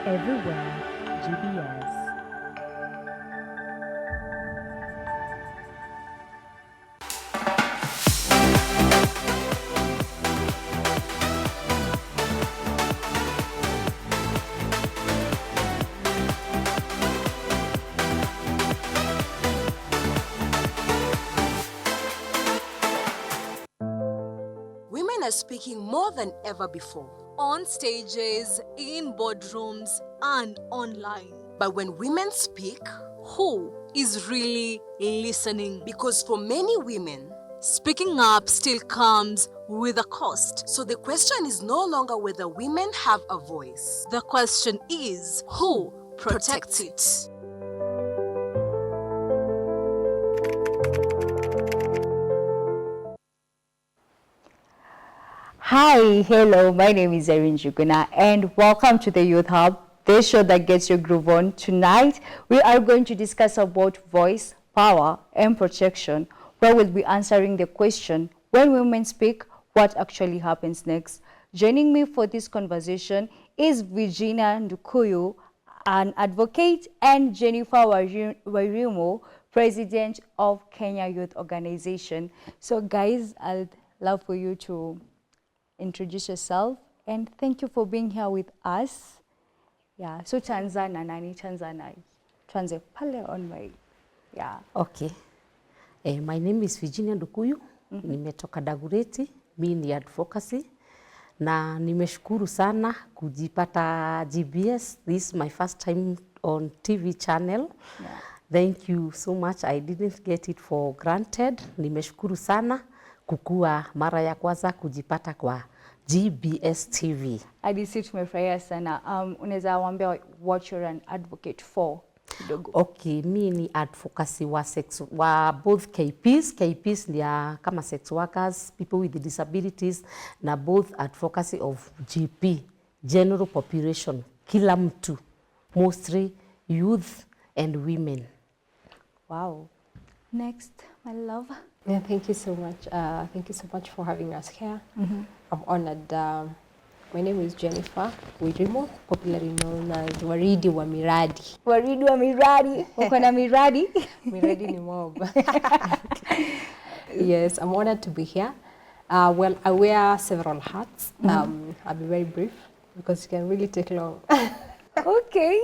everywhere GBS. Women are speaking more than ever before. On stages, in boardrooms, and online. But when women speak, Who is really listening? because for many women, Speaking up still comes with a cost. so the question is no longer whether women have a voice. The question is, who protects it? Hi, hello, my name is Erin Juguna and welcome to the Youth Hub, the show that gets your groove on. Tonight, we are going to discuss about voice, power, and protection, where we'll be answering the question, when women speak, what actually happens next? Joining me for this conversation is Virginia Ndukuyu, an advocate, and Jennifer Wairimu, president of Kenya Youth Organization. So guys, I'd love for you to introduce yourself and thank you for being here with us. Yeah, so Tanzania, nani Tanzania? Tuanze pale on my, yeah. Okay. My name is Virginia Ndukuyu. Nimetoka Dagoretti, mimi ni advocacy. Na nimeshukuru sana kujipata GBS. This is my first time on TV channel. Yeah. Thank you so much. I didn't get it for granted. Nimeshukuru sana kukua mara ya kwanza kujipata kwa GBS TV. Hadi sisi tumefurahia sana. Unaweza waambia what you're an advocate for kidogo? Okay, mimi ni advocacy wa both KPs. KPs ni kama sex workers, people with disabilities, na both advocacy of GP, general population, kila mtu, mostly youth and women. Wow. Next, my love. Yeah, thank you so much. Thank you so much for having us here. I'm honored. My name is Jennifer Wairimu, popularly known as Waridi wa Miradi. Waridi wa miradi. Uko na miradi? Miradi ni mob. Yes, I'm honored to be here. Well, I wear several hats. I'll be very brief because it can really take long. Okay.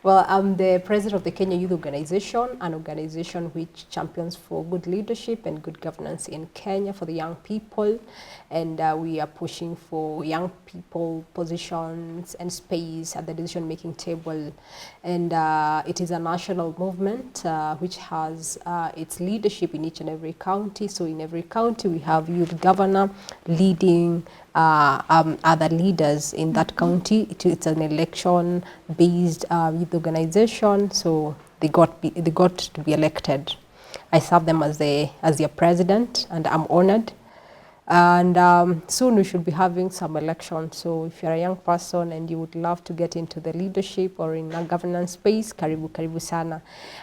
Well, I'm the president of the Kenya Youth Organization, an organization which champions for good leadership and good governance in Kenya for the young people. And we are pushing for young people positions and space at the decision-making table. And it is a national movement which has its leadership in each and every county. So in every county, we have youth governor leading other leaders in that county. It's an election-based youth organization, so they got to be elected. I serve them as their president, and I'm honored. And soon we should be having some elections. So if you're a young person and you would love to get into the leadership or in a governance space, karibu sana.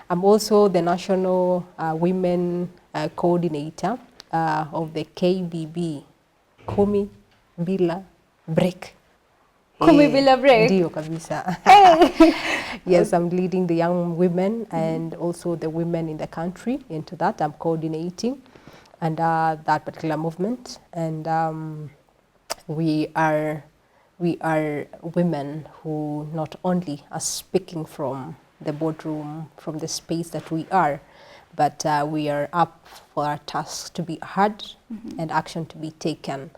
I'm also the national women coordinator of the KBB, Kumi Bila Break. Kumi bila break? Ndio kabisa. Yes, I'm leading the young women and also the women in the country into that. I'm coordinating and that particular movement. And we are women who not only are speaking from the boardroom, from the space that we are, but we are up for our tasks to be heard and action to be taken.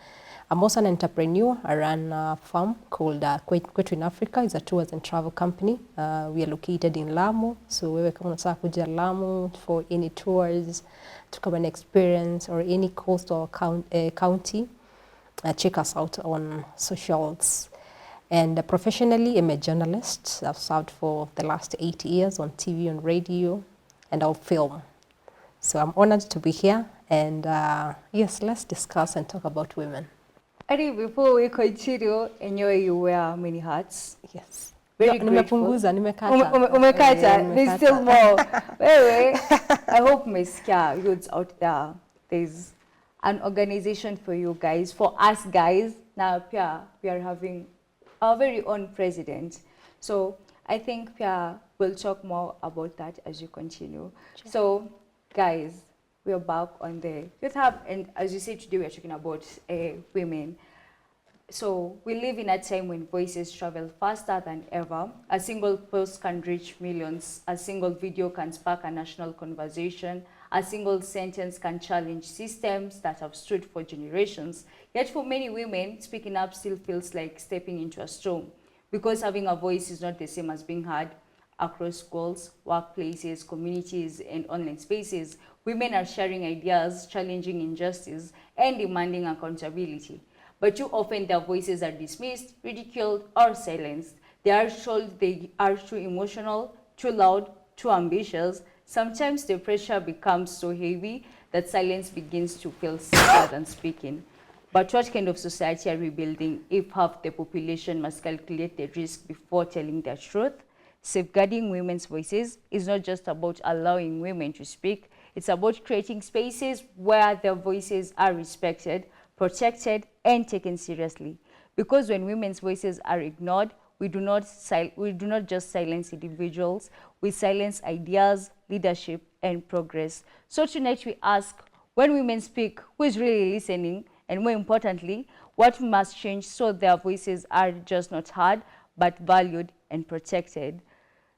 I'm also an entrepreneur. I run a farm called Kwetu in Africa. It's a tours and travel company. We are located in Lamu. So wewe kama unataka kuja Lamu for any tours, to come and experience, or any coast or county, check us out on socials. And professionally, I'm a journalist. I've served for the last 8 years on TV, on radio, and on film. So I'm honored to be here. And yes, let's discuss and talk about women. Adi, before we continue, enjoy you wear many hats. Yes. Very Nimepunguza, nimekata. Umekata. There's still more. Anyway, I hope umesikia youths out there. There's an organization for you guys, for us guys. Now, pia, we are having our very own president. So I think we'll talk more about that as you continue. Sure. So guys, we're back on the Youth Hub, and as you said, today we're talking about women. So we live in a time when voices travel faster than ever. A single post can reach millions. A single video can spark a national conversation. A single sentence can challenge systems that have stood for generations. Yet for many women, speaking up still feels like stepping into a storm, because having a voice is not the same as being heard. Across schools, workplaces, communities, and online spaces, women are sharing ideas, challenging injustice, and demanding accountability. But too often their voices are dismissed, ridiculed, or silenced. They are told they are too emotional, too loud, too ambitious. Sometimes the pressure becomes so heavy that silence begins to feel safer than speaking. But what kind of society are we building if half the population must calculate the risk before telling their truth? Safeguarding women's voices is not just about allowing women to speak, it's about creating spaces where their voices are respected, protected, and taken seriously. Because when women's voices are ignored, we do not just silence individuals, we silence ideas, leadership, and progress. So tonight we ask, when women speak, who is really listening? And more importantly, what must change so their voices are just not heard, but valued and protected?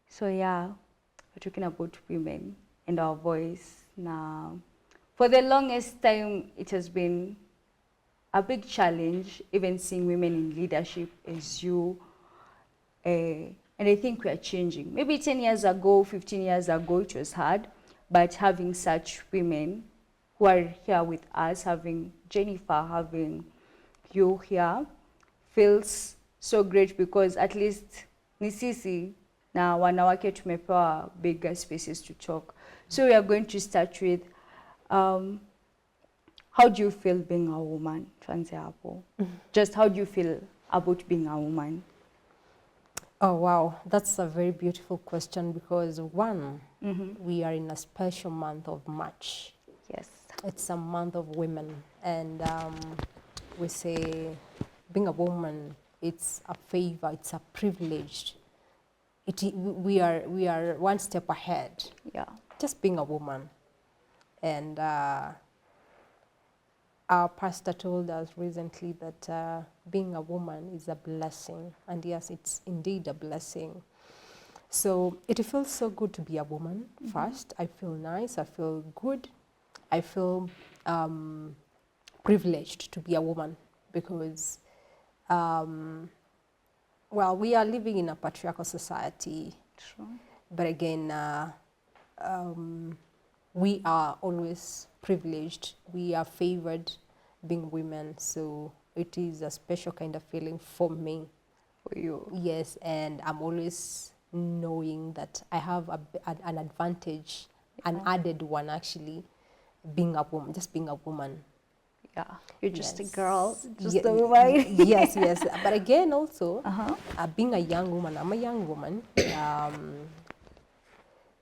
So yeah, we're talking about women and our voice now. For the longest time, it has been a big challenge, even seeing women in leadership as you. And I think we are changing. Maybe 10 years ago, 15 years ago, it was hard, but having such women who are here with us, having Jennifer, having you here, feels so great, because at least ni sisi na wanawake tumepewa bigger spaces to talk. So we are going to start with, how do you feel being a woman? Tuanze hapo. Just how do you feel about being a woman? Oh, wow. That's a very beautiful question, because one, we are in a special month of March. Yes. It's a month of women, and we say being a woman, it's a favor, it's a privilege. We are one step ahead. Yeah. Just being a woman. And our pastor told us recently that being a woman is a blessing. And yes, it's indeed a blessing. So it feels so good to be a woman first. I feel nice, I feel good. I feel privileged to be a woman, because, well, we are living in a patriarchal society. True. But again, we are always privileged. We are favored being women. So it is a special kind of feeling for me. For you. Yes, and I'm always knowing that I have an advantage, an added one actually, being a woman, just being a woman. Yeah. You're just a Yes. girl, just a woman. Yes, yes. But again, also, being a young woman, I'm a young woman.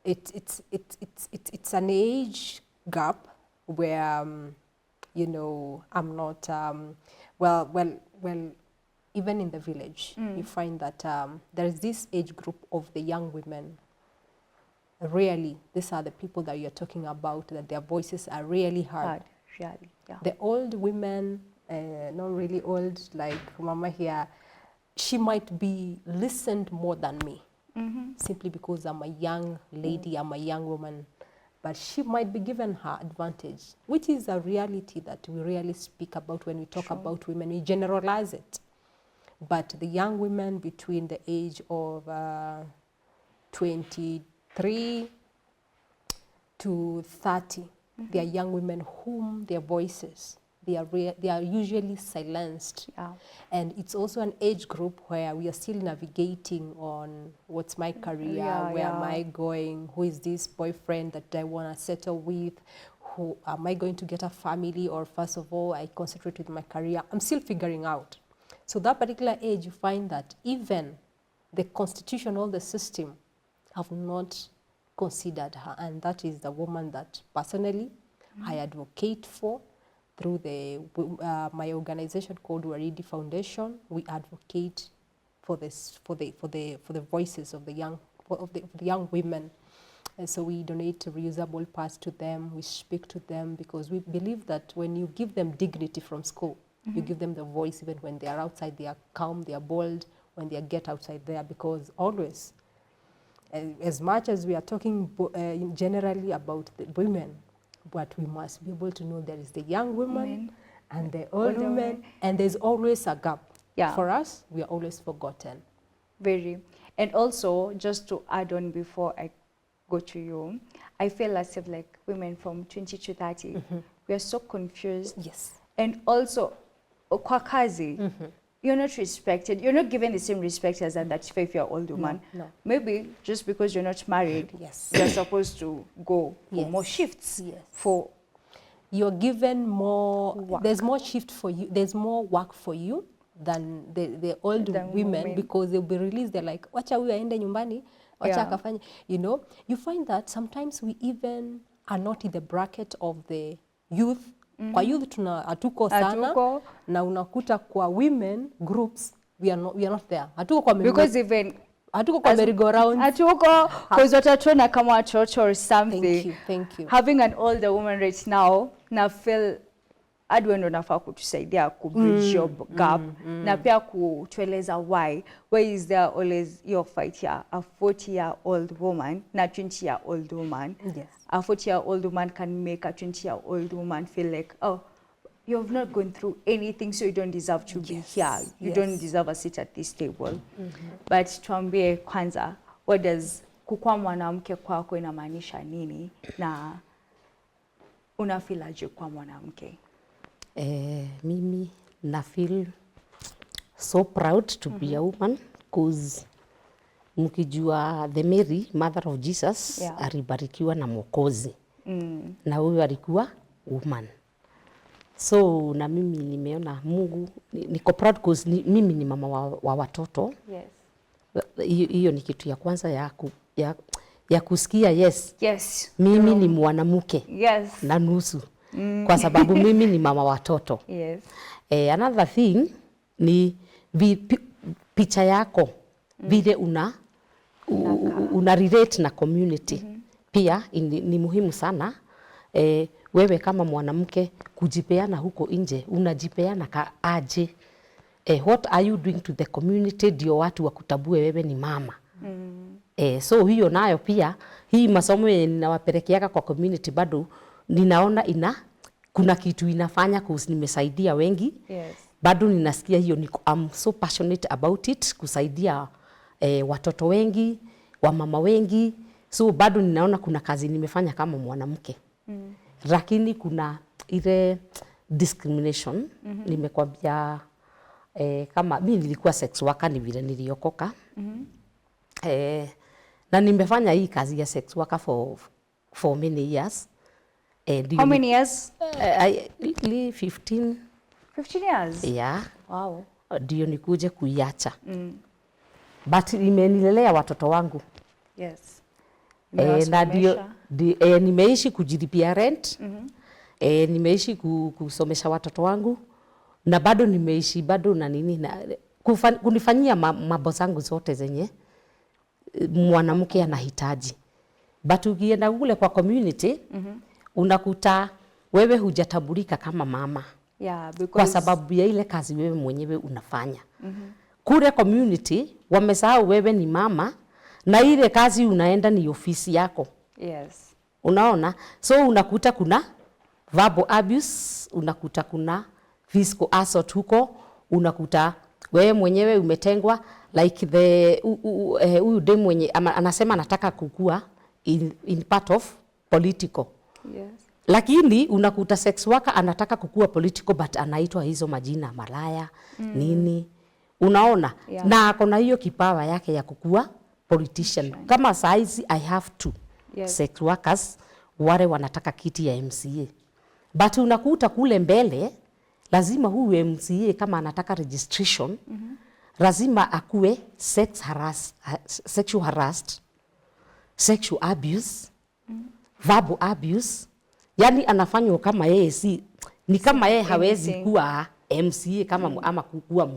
It's an age gap where, you know, I'm not, well, even in the village, you find that there is this age group of the young women. Really, these are the people that you're talking about, that their voices are really heard. Really, yeah. The old women, not really old, like Mama here, she might be listened more than me, simply because I'm a young lady, I'm a young woman. But she might be given her advantage, which is a reality that we really speak about when we talk about women. We generalize it. But the young women between the age of 23 to 30, they are young women whom their voices, they are usually silenced. Yeah. And it's also an age group where we are still navigating on what's my career, where am I going, who is this boyfriend that I want to settle with, who am I going to get a family, or first of all, I concentrate with my career. I'm still figuring out. So that particular age, you find that even the constitution or the system have not considered her, and that is the woman that personally I advocate for through the my organization called Waridi Foundation. We advocate for the voices of the young women. And so we donate reusable pads to them, we speak to them, because we believe that when you give them dignity from school, you give them the voice even when they are outside, they are calm, they are bold, when they get outside there, because always, as much as we are talking generally about the women, but we must be able to know there is the young women and the old women, and there's always a gap. Yeah. For us, we are always forgotten. Very. And also, just to add on before I go to you, I feel as if like women from 20 to 30, we are so confused. Yes. And also, kwa kazi, you're not respected. You're not given the same respect as a 35-year-old woman. No. Maybe just because you're not married, Yes. you're supposed to go for more shifts. Yes. For You're given more work. There's more shift for you, there's more work for you than the old Than women, women. because they'll be released. They're like, wacha huyu aende nyumbani, wacha akafanye. You know, you find that sometimes we even are not in the bracket of the youth. Kwa youth hatuko sana, Hatuko. na unakuta kwa women groups we are not there. Hatuko kwa because even hatuko kwa merry-go-round. hatuko, because watatuona kama watoto or something. Thank you. Having an older woman right now, na feel adwe ndo nafaa kutusaidia kubridge your gap, na pia kutueleza why is there always your fight here, a 40-year-old woman na 20-year-old woman. Yes. A 40-year-old woman can make a 20-year-old woman feel like, oh, you have not gone through anything, so you don't deserve to be here. You don't deserve a seat at this table. But tuambie kwanza, what does kukua mwanamke kwako inamaanisha nini, na unafeel aje kwa mwanamke? Mimi na feel so proud to be a woman, because mkijua the Mary, mother of Jesus, alibarikiwa na Mwokozi. Na huyo alikuwa woman. So na mimi nimeona Mungu, niko proud because mimi ni mama wa watoto. Yes. Hiyo ni kitu ya kwanza ya kusikia Yes. mimi ni mwanamke. Yes. Na nusu. Kwa sababu mimi ni mama watoto. Yes. Another thing ni picha yako vile una relate na community. Pia ni muhimu sana wewe kama mwanamke kujipeana huko nje, unajipeana aje? What are you doing to the community ndio watu wakutabue wewe ni mama? So hiyo nayo pia, hii masomo ninawapelekeaka kwa community bado ninaona kuna kitu inafanya, cause nimesaidia wengi. Yes. Bado ninasikia hiyo, I'm so passionate about it, kusaidia watoto wengi, wamama wengi. So bado ninaona kuna kazi nimefanya kama mwanamke. Lakini kuna ile discrimination. Nimekwambia kama mimi nilikuwa sex worker, ni vile niliokoka. Na nimefanya hii kazi ya sex worker for many years. How many years? 15 years? Yeah. Wow. Ndio nikuje kuiacha. But imenilelea watoto wangu. Yes. Na ndio nimeishi kujilipia rent. Nimeishi kusomesha watoto wangu, na bado nimeishi bado na nini na kunifanyia mambo zangu zote zenye mwanamke anahitaji. But ukienda kule kwa community, unakuta wewe hujatambulika kama mama. Yeah, because kwa sababu ya ile kazi wewe mwenyewe unafanya. Kule community wamesahau wewe ni mama, na ile kazi unaenda ni ofisi yako. Yes. Unaona? So unakuta kuna verbal abuse, unakuta kuna physical assault huko, unakuta wewe mwenyewe umetengwa, like huyu demu mwenye anasema anataka kukua in part of political. Yes. Lakini unakuta sex worker anataka kukua political, but anaitwa hizo majina malaya, nini. Unaona? Yeah. Na akona hiyo kipawa yake ya kukua politician. Kama saizi I have to sex workers wale wanataka kiti ya MCA. But unakuta kule mbele lazima huyu MCA kama anataka registration, lazima akue sexual harassed, sexual abuse, verbal abuse. Yani anafanywa kama yeye ni kama yeye hawezi kuwa MCA kama ama kuwa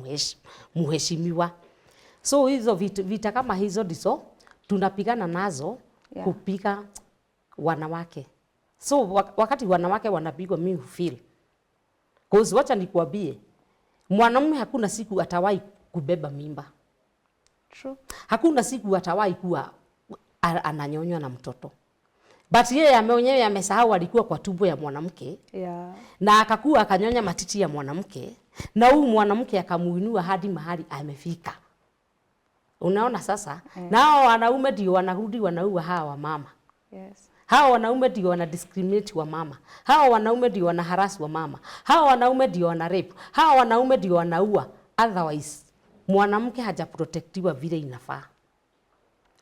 muheshimiwa. So hizo vita kama hizo ndizo tunapigana nazo, Yeah. kupiga wanawake. So wakati wanawake wanapigwa, mimi feel, cause wacha nikuambie, mwanamume hakuna siku atawahi kubeba mimba. True. Hakuna siku atawahi kuwa ananyonywa na mtoto. But yeye mwenyewe amesahau alikuwa kwa tumbo ya mwanamke. Yeah. Na akakuwa akanyonya matiti ya mwanamke, na huyu mwanamke akamuinua hadi mahali amefika. Unaona sasa? Nao wanaume ndio wanarudi wanaua hawa mama. Yes. Hawa wanaume ndio wana discriminate wa mama. Hawa wanaume ndio wana harass wa mama. Hawa wanaume ndio wana rape. Hawa wanaume ndio wanaua. Otherwise, mwanamke hajaprotectiwa vile inafaa.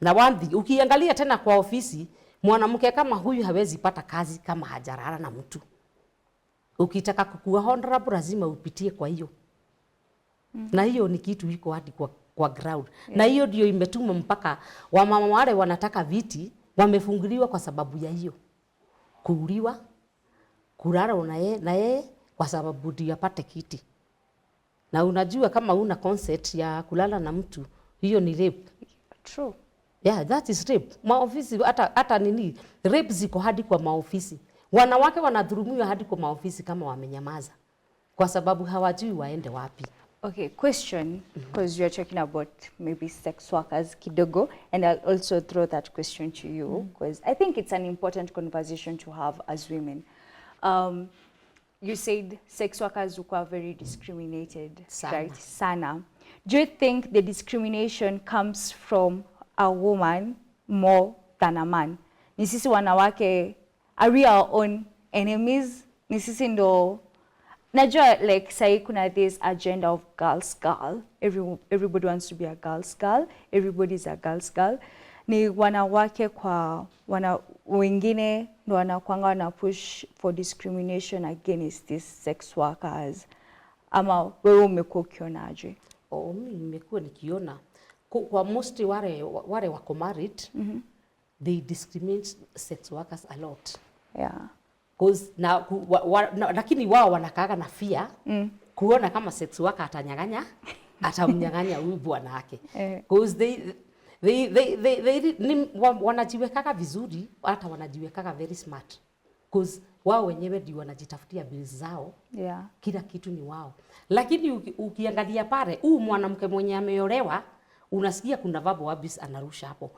Na wandhi, ukiangalia tena kwa ofisi, mwanamke kama huyu hawezi pata kazi kama hajarara na mtu. Ukitaka kukua honorable lazima upitie kwa hiyo. Na hiyo ni kitu iko hadi kwa ground. Yeah. Na hiyo ndio imetuma mpaka wamama wale wanataka viti wamefunguliwa kwa sababu ya hiyo. Kuuliwa, kulala na yeye kwa sababu ndio apate kiti. Na unajua kama una consent ya kulala na mtu, hiyo ni rape. True. Yeah, that is rape. Maofisi hata nini, rape ziko hadi kwa maofisi. Wanawake wanadhulumiwa hadi kwa maofisi kama wamenyamaza, kwa sababu hawajui waende wapi. Okay, question, because you're talking about maybe sex workers kidogo, and I'll also throw that question to you, because I think it's an important conversation to have as women. You said sex workers are very discriminated, Sana. right? Sana. Do you think the discrimination comes from a woman more than a man? Ni sisi wanawake, are we our own enemies? Ni sisi ndo, najua like say kuna this agenda of girls girl. Everybody wants to be a girls girl. Everybody's a girls girl. Ni wanawake kwa wengine ndo wanakuanga wana push for discrimination against these sex workers. Ama wewe umekuwa ukionaje? Mimi nimekuwa nikiona kwa mostly wale wako married, they discriminate sex workers a lot. Yeah. Cause lakini wao wanakaaga na fear kuona kama sex worker atanyang'anya, atamnyang'anya huyu bwana wake. Cause they wanajiwekaga vizuri, hata wanajiwekaga very smart. Cause wao wenyewe ndio wanajitafutia bills zao. Yeah. Kila kitu ni wao. Lakini ukiangalia pale, huyu mwanamke mwenye ameolewa, unasikia kuna verbal abuse anarusha hapo.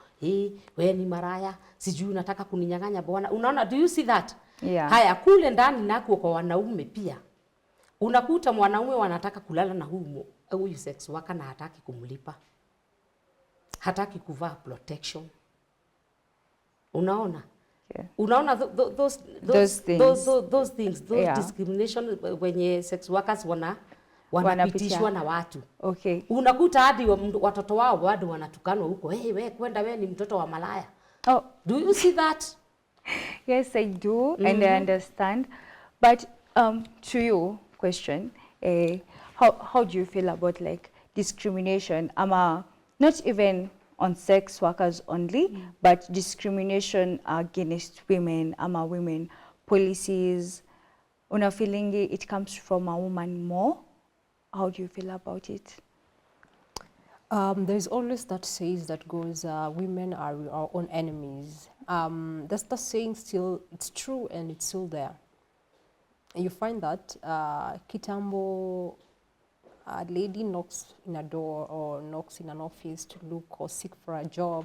Wewe ni maraya, sijui unataka kuninyang'anya bwana. Unaona, do you see that? Yeah. Haya, kule ndani nako kwa wanaume pia. Unakuta mwanaume wanataka kulala na huyu sex worker na hataki kumlipa. Hataki kuvaa protection. Unaona? Yeah. Unaona those things, yeah, discrimination wenye sex workers wanapitishwa na watu. Okay. Unakuta hadi watoto wao bado wanatukanwa huko. Wewe kwenda, wewe ni mtoto wa malaya. Oh, do you see that? Yes, I do, and I understand. But to you, question, how do you feel about like discrimination? Not even on sex workers only, but discrimination against women, women policies. Una feeling it comes from a woman more? How do you feel about it? There's always that says that goes, women are our own enemies. That saying still, it's true and it's still there. And you find that kitambo, a lady knocks in a door or knocks in an office to look or seek for a job,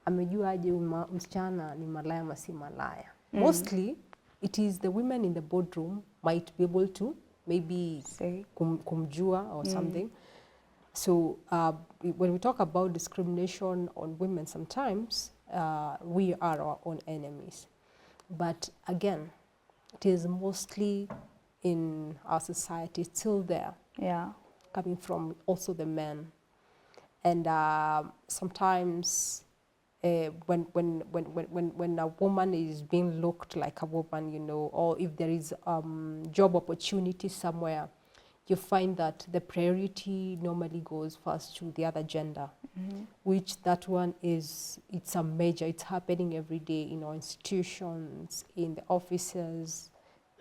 amejua aje msichana ni malaya ama si malaya. Mostly, it is the women in the boardroom might be able to maybe say kumjua or something. So when we talk about discrimination on women, sometimes we are our own enemies. But again, it is mostly in our society, it's still there. Yeah. Coming from also the men. And sometimes when a woman is being looked like a woman, you know, or if there is job opportunity somewhere, you find that the priority normally goes first to the other gender, which that one is, it's a major, it's happening every day in our institutions, in the offices,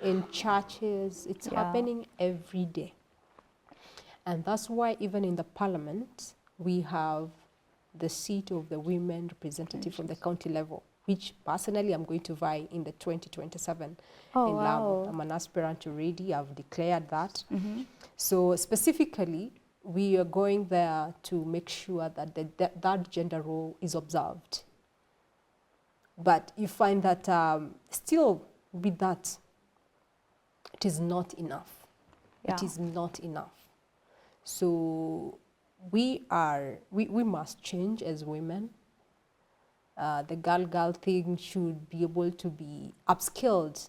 in churches, it's happening every day. And that's why even in the parliament, we have the seat of the women representative from the county level, which personally I'm going to vie in the 2027 Oh, in Lamu. wow. I'm an aspirant already. I've declared that. So specifically, we are going there to make sure that that gender role is observed. But you find that still with that, it is not enough. It Yeah. is not enough. So we must change as women. The girl thing should be able to be upskilled,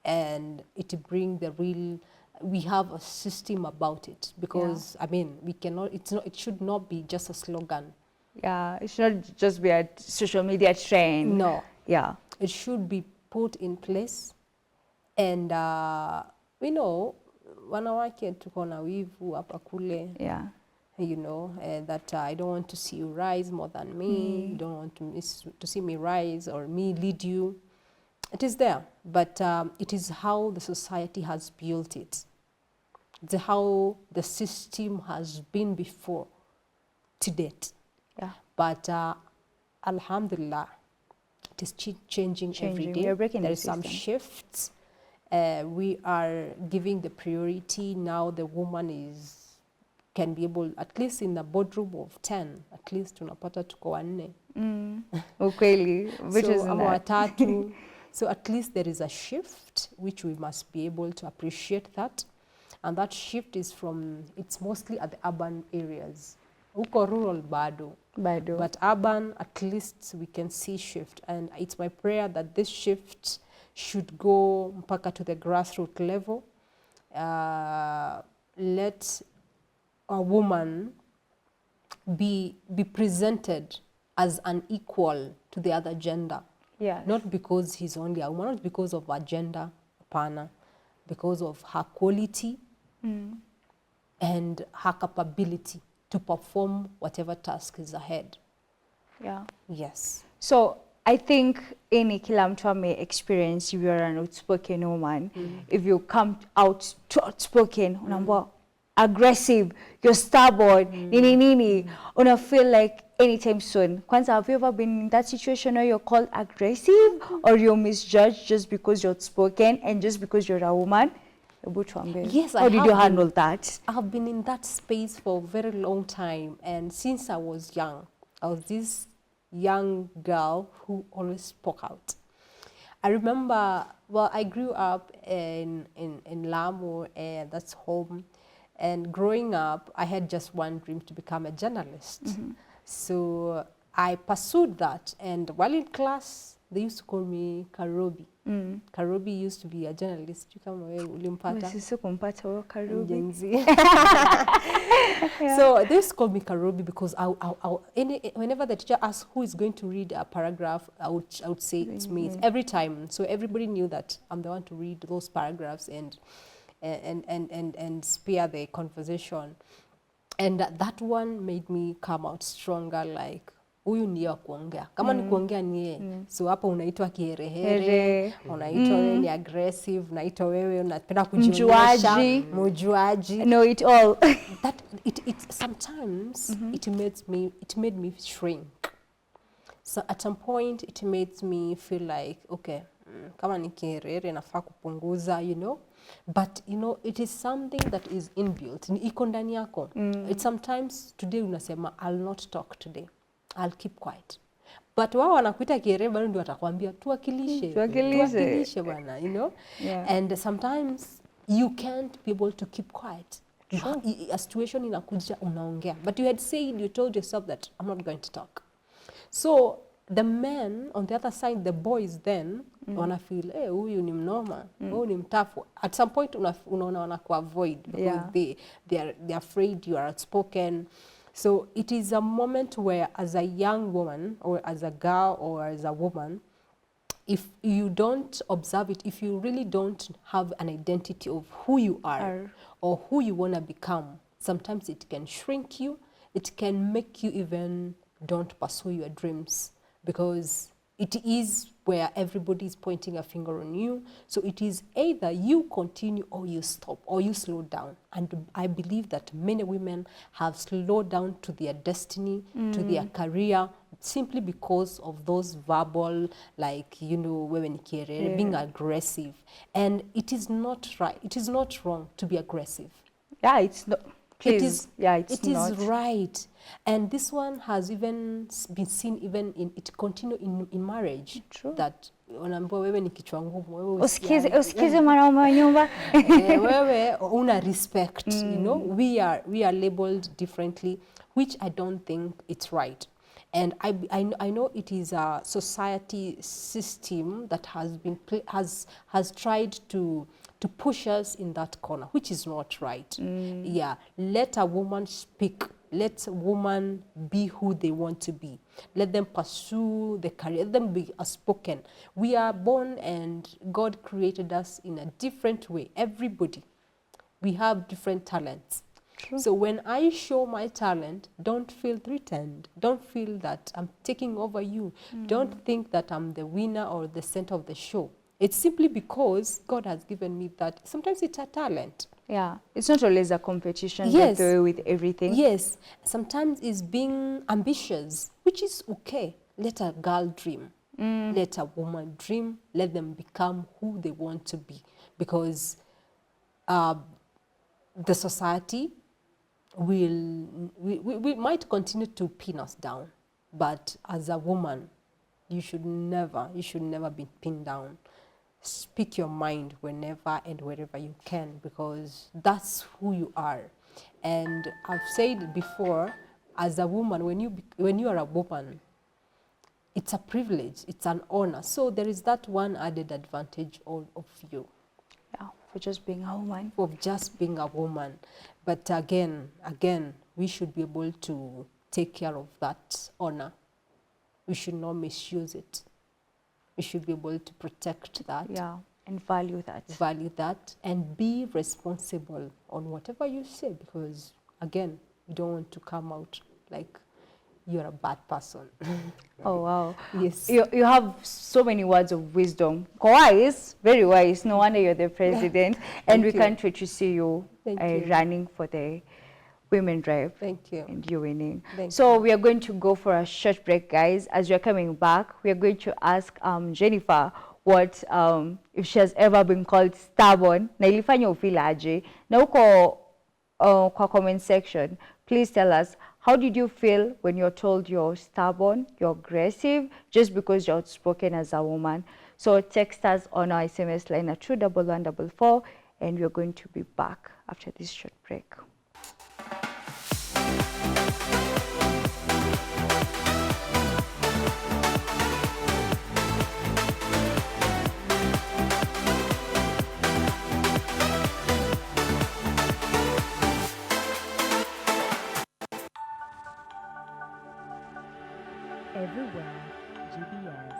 and it bring the real. We have a system about it because I mean we cannot. It's not. It should not be just a slogan. Yeah, it should not just be a social media trend. No. Yeah. It should be put in place, and we know wanawake tuko na wivu hapa kule. Yeah. You know, that I don't want to see you rise more than me. You don't want to see me rise or me lead you. It is there, but it is how the society has built it. It's how the system has been before to date. Yeah. But alhamdulillah, it is changing every day. We are breaking there the is some system. shifts. We are giving the priority now. The woman can be able, at least in the boardroom of 10, at least tunapata tuko wanne. Ukweli, which So is ama not. watatu. So at least there is a shift, which we must be able to appreciate that. And that shift is from, it's mostly at the urban areas. Uko rural bado. Bado. But urban, at least we can see shift. And it's my prayer that this shift should go mpaka to the grassroots level. Let a woman be presented as an equal to the other gender. Yes. Not because he's only a woman, not because of her gender, partner, because of her quality and her capability to perform whatever task is ahead. Yeah. Yes. So I think any kila mtu ame experience if you're an outspoken woman, if you come out too outspoken, unaambiwa aggressive, you're stubborn, nini, una feel like anytime soon. Kwanza, have you ever been in that situation where you're called aggressive or you're misjudged just because you're outspoken and just because you're a woman? Yes, How did you handle that? I have been in that space for a very long time, and since I was young, I was this young girl who always spoke out. I remember, well, I grew up in Lamu, and that's home. And growing up, I had just one dream, to become a journalist. So I pursued that, and while in class, they used to call me Karobi. Karobi used to be a journalist. You kama wewe ulimpata? Sisi kumpata wewe Karubi. Gen Z. So they used to call me Karobi because whenever the teacher asked who is going to read a paragraph, I would say it's me. It's every time. So everybody knew that I'm the one to read those paragraphs and spear the conversation. And that one made me come out stronger, like huyu ndiye wa kuongea. Kama ni kuongea ni yeye. So hapa unaitwa kiherehere, unaitwa wewe ni aggressive, unaitwa wewe unapenda kujionyesha, mjuaji. Know it all. That it sometimes it made me shrink. So at some point it made me feel like, okay, kama ni kiherehere nafaa kupunguza, you know. But you know, it is something that is inbuilt, ni iko ndani yako. It's sometimes today unasema I'll not talk today, I'll keep quiet. But wao wanakuita kiherehere bado ndio watakwambia tuwakilishe bwana, you know. And sometimes you can't be able to keep quiet. A situation inakuja unaongea, but you had said, you told yourself that I'm not going to talk. So the men on the other side, the boys then wana feel, hey, huyu ni mnoma, huyu ni mtafu. At some point unaona wana avoid because they're afraid you are outspoken. So it is a moment where, as a young woman or as a girl or as a woman, if you don't observe it, if you really don't have an identity of who you are or who you want to become, sometimes it can shrink you. It can make you even don't pursue your dreams, because It is where everybody is pointing a finger on you. So it is either you continue or you stop or you slow down. And I believe that many women have slowed down to their destiny, to their career, simply because of those verbal, like, you know, being aggressive. And it is not right. It is not wrong to be aggressive. Yeah, it's not. Please, It is, it's it not. is right. And this one has even been seen even in, it continue in marriage. True. That unaambiwa wewe ni kichwa ngumu, wewe Usikize mwanaume wa nyumba. wewe una respect, you know. We are labeled differently, which I don't think it's right. And I know it is a society system that has tried to push us in that corner, which is not right. Yeah, let a woman speak. Let a woman be who they want to be. Let them pursue the career. Let them be outspoken. We are born and God created us in a different way. Everybody. We have different talents. True. So when I show my talent, don't feel threatened. Don't feel that I'm taking over you. Don't think that I'm the winner or the center of the show. It's simply because God has given me that. Sometimes it's a talent. Yeah, it's not always a competition. Yes. Get away with everything. Yes, sometimes it's being ambitious, which is okay. Let a girl dream. Let a woman dream. Let them become who they want to be. Because the society we might continue to pin us down. But as a woman, you should never be pinned down. Speak your mind whenever and wherever you can, because that's who you are. And I've said before, as a woman, when you are a woman, it's a privilege, it's an honor. So there is that one added advantage of you. Yeah, for just being a woman. Of just being a woman. But again, we should be able to take care of that honor. We should not misuse it. We should be able to protect that. Yeah, and value that. Value that and be responsible on whatever you say, because again, you don't want to come out like you're a bad person. Oh, wow. Yes. You have so many words of wisdom. Wise, very wise. No wonder you're the president. And we can't wait to see you running for the Women Drive. Thank you. And you winning. So we are going to go for a short break, guys. As you're coming back, we are going to ask Jennifer what if she has ever been called stubborn. Na ilifanya ufeel aje. Na uko kwa comment section, please tell us, how did you feel when you're told you're stubborn, you're aggressive, just because you're outspoken as a woman? So text us on our SMS line at 21144, and we're going to be back after this short break. Everywhere, GBS.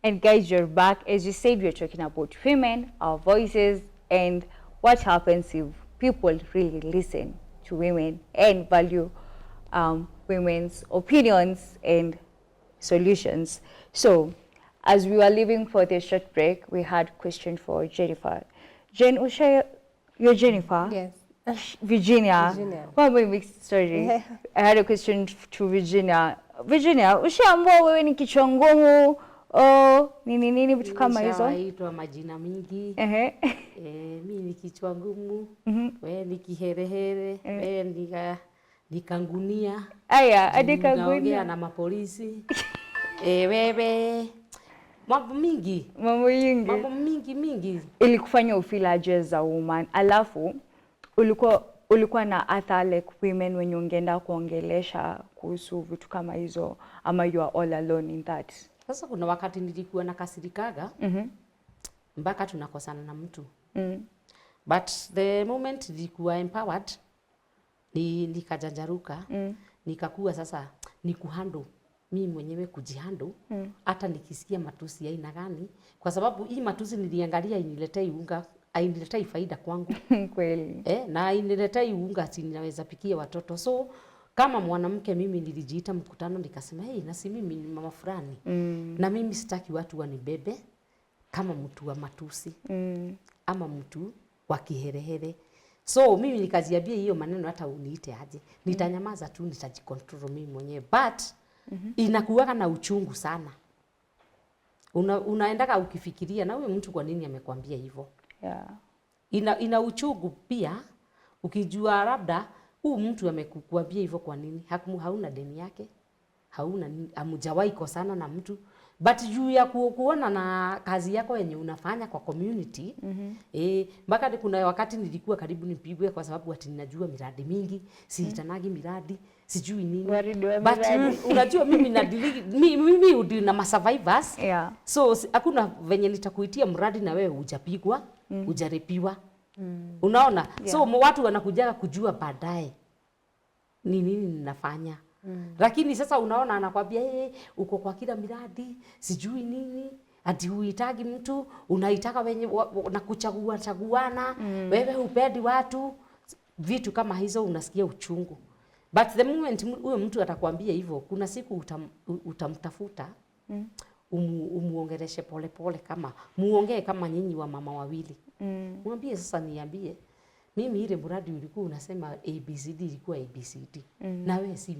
And guys, you're back. As you said, we're talking about women, our voices, and what happens if people really listen to women and value women's opinions and solutions. So, as we were leaving for the short break, we had a question for Jennifer. Jen, you're Jennifer? Yes. Virginia. What about mixed story? I had a question to Virginia. Virginia, ushaambua wewe ni kichwa ngumu nini vitu kama hizo? Nishawaitwa majina mingi. Mimi ni kichwa ngumu, wewe ni kiherehere, wewe ni kangunia. Aya, hadi kangunia. Naongea na mapolisi. Wewe mambo mingi. Mambo mingi. Ilikufanya ufeel aje as a woman? Alafu ulikuwa na other like women when ungeenda kuongelesha kuhusu vitu kama hizo, ama you are all alone in that? Sasa kuna wakati nilikuwa nakasirikaga mpaka tunakosana na mtu. But the moment nilikuwa empowered, nikajanjaruka, nikakuwa sasa ni kuhandle mimi mwenyewe, kujihandle. Hata nikisikia matusi ya aina gani, kwa sababu hii matusi niliangalia iniletei unga, ainiletei faida kwangu. Kweli. Na iniletei unga, si ninaweza pikia watoto. So Kama mwanamke mimi nilijiita mkutano nikasema hey, nasi mimi ni mama fulani. Na mimi sitaki watu wanibebe kama mtu wa matusi. Ama mtu wa kiherehere. So mimi nikajiambia hiyo maneno hata uniite aje. Nitanyamaza tu, nitajikontrol mimi mwenyewe. But inakuwa na uchungu sana. Unaendaka ukifikiria na huyo mtu kwa nini amekwambia hivyo? Yeah. Ina uchungu pia ukijua labda huyu mtu amekuambia hivyo kwa nini? Hauna deni yake. Hauna hamjawahi kosana na mtu. But juu ya kuona na kazi yako yenye unafanya kwa community, mpaka kuna wakati nilikuwa karibu nipigwe kwa sababu ati ninajua miradi mingi, siitanagi miradi, sijui nini. But unajua mimi mimi na survivors. Yeah. So hakuna venye nitakuitia mradi na wewe hujapigwa, hujarepiwa. Unaona? Yeah. So watu wanakuja kujua baadaye ni nini ninafanya. Lakini sasa unaona anakwambia uko kwa kila miradi, sijui nini, ati huitagi mtu, unaitaka wenye na chaguana, wewe hupendi watu, vitu kama hizo unasikia uchungu. But the moment huyo mtu atakwambia hivyo, kuna siku utamtafuta, umuongeleshe pole pole kama, muongee kama nyinyi wa mama wawili. Mwambie sasa niambie, mimi ile mradi ulikuwa unasema ABCD ilikuwa ABCD. Na wewe si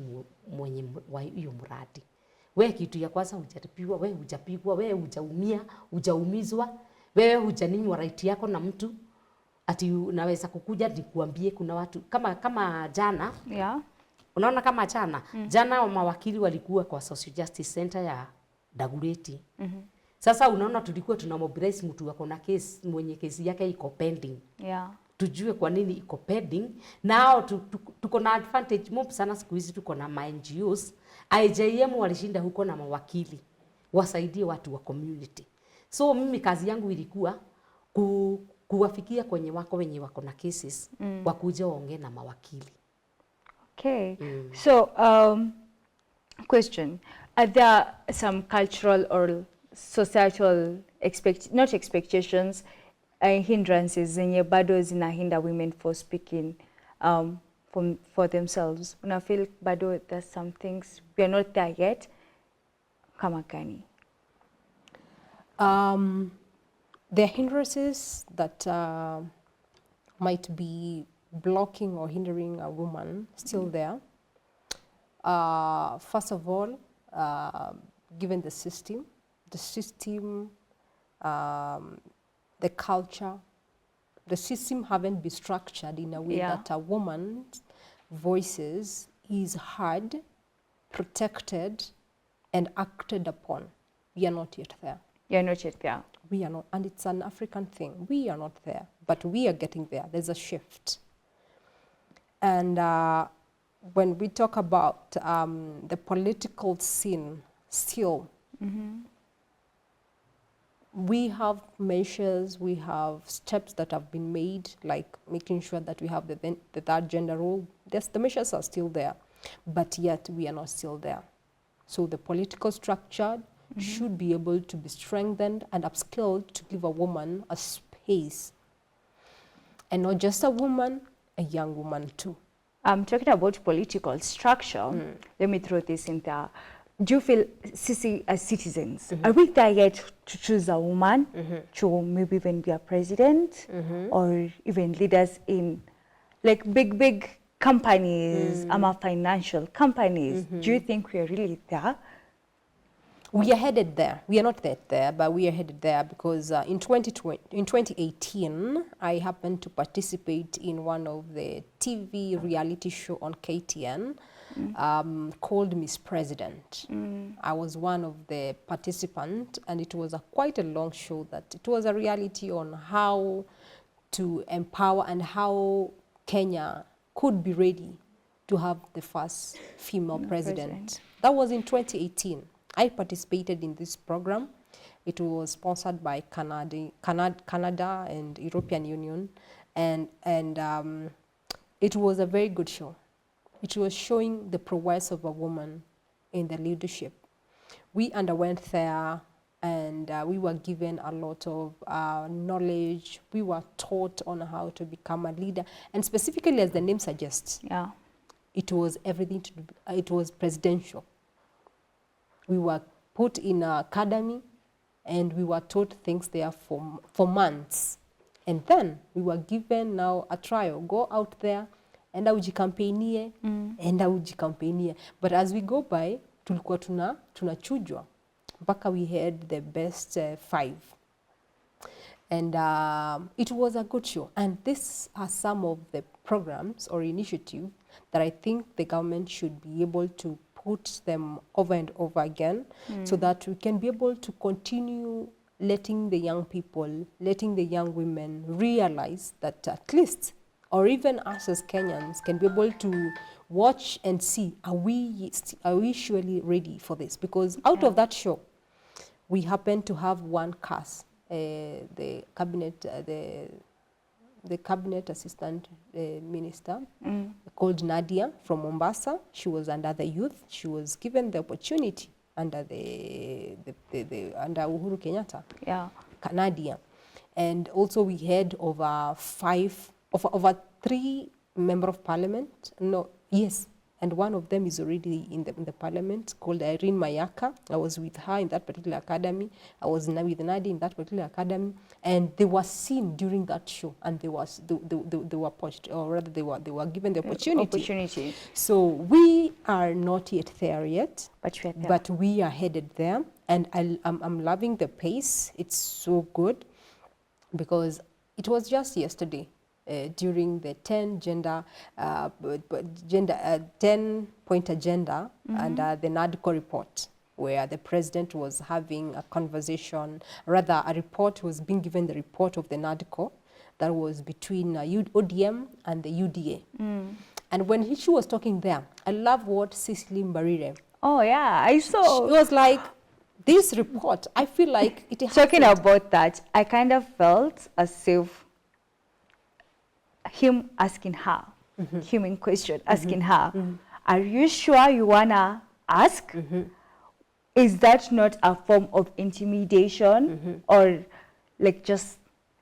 mwenye wa hiyo mradi. Wewe kitu ya kwanza hujaribiwa, wewe hujapigwa, wewe hujaumia, hujaumizwa, wewe hujaninywa right yako na mtu. Ati unaweza kukuja nikuambie kuna watu kama jana. Yeah. Unaona kama jana, jana mawakili walikuwa kwa Social Justice Center ya Dagoretti. Sasa unaona tulikuwa tunamobilize mtu wako na case mwenye kesi yake iko pending. Yeah. Tujue kwa nini iko pending. Nao tuko na advantage mob sana siku hizi, tuko na NGOs. IJM walishinda huko na mawakili wasaidie watu wa community. So mimi kazi yangu ilikuwa kuwafikia kwenye wenye wako na cases, wakuja waongee na mawakili. Okay. So question, are there some cultural or societal not expectations, hindrances zenye bado zinahinda women for speaking for themselves? Una feel bado there's some things we are not there yet? Kama gani? There are hindrances that might be blocking or hindering a woman still there. First of all, given the system, the culture, the system haven't been structured in a way that a woman's voices is heard, protected, and acted upon. We are not yet there. You're not yet there. We are not, and it's an African thing. We are not there, but we are getting there. There's a shift. And when we talk about the political scene, still, we have measures, we have steps that have been made, like making sure that we have the third gender role. Yes, the measures are still there, but yet we are not still there. So the political structure should be able to be strengthened and upskilled to give a woman a space. And not just a woman, a young woman too. I'm talking about political structure. Let me throw this in there. Do you feel, Sisi, as citizens, are we there yet to choose a woman to maybe even be a president or even leaders in like big companies, financial companies? Do you think we are really there? We are headed there. We are not yet there, but we are headed there because in 2018, I happened to participate in one of the TV reality show on KTN called Miss President. I was one of the participants, and it was quite a long show. That it was a reality on how to empower and how Kenya could be ready to have the first female president. That was in 2018. I participated in this program. It was sponsored by Canada and European Union, and it was a very good show. It was showing the prowess of a woman in the leadership. We underwent there, and we were given a lot of knowledge. We were taught on how to become a leader, and specifically, as the name suggests, it was everything to do, it was presidential. We were put in an academy and we were taught things there for months. And then we were given now a trial. Go out there, enda ujikampeinie, enda ujikampeinie. But as we go by, tulikuwa tunachujwa. Mpaka we had the best 5. And it was a good show. And these are some of the programs or initiatives that I think the government should be able to put them over and over again so that we can be able to continue letting the young people, letting the young women realize that at least, or even us as Kenyans, can be able to watch and see, are we surely ready for this? Because out of that show, we happen to have one cast, the cabinet assistant minister called Nadia from Mombasa. She was under the youth. She was given the opportunity under under Uhuru Kenyatta. Yeah. Nadia. And also we had over 3 member of parliament. No, yes. And one of them is already in the parliament, called Irene Mayaka. I was with her in that particular academy. I was with Nadia in that particular academy. And they were seen during that show, and they were pushed, or rather they were given the opportunity. So we are not yet there yet, but we are headed there. And I'm loving the pace. It's so good, because it was just yesterday. During the 10-point agenda and the NADCO report, where the president was having a conversation, rather a report was being given, the report of the NADCO that was between ODM and the UDA. And when she was talking there, I love what Cecily Mbarire. Oh yeah, I saw. She was like, this report, I feel like it has. Talking about that, I kind of felt as if him asking her, him in question, asking her, are you sure you wanna ask? Is that not a form of intimidation, or like just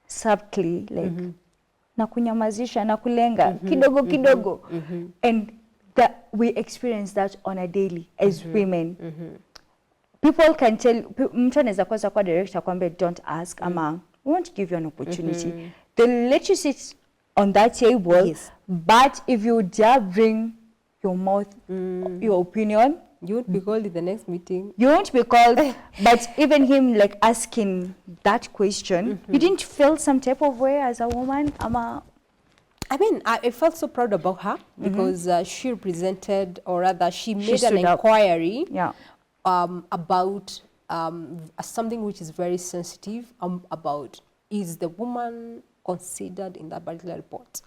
subtly, like nakunyamazisha, nakulenga, kidogo kidogo? And that we experience that on a daily as women. People can tell, mtu anaweza kwanza kwa director kwambe don't ask, ama we want to give you an opportunity. They'll let you sit on that table, but if you dare bring your mouth, your opinion, you won't be called in the next meeting. You won't be called. But even him like asking that question, you didn't feel some type of way as a woman, Ama? I mean, I felt so proud about her, because she represented, or rather she made an inquiry about something which is very sensitive, about, is the woman considered in that particular report.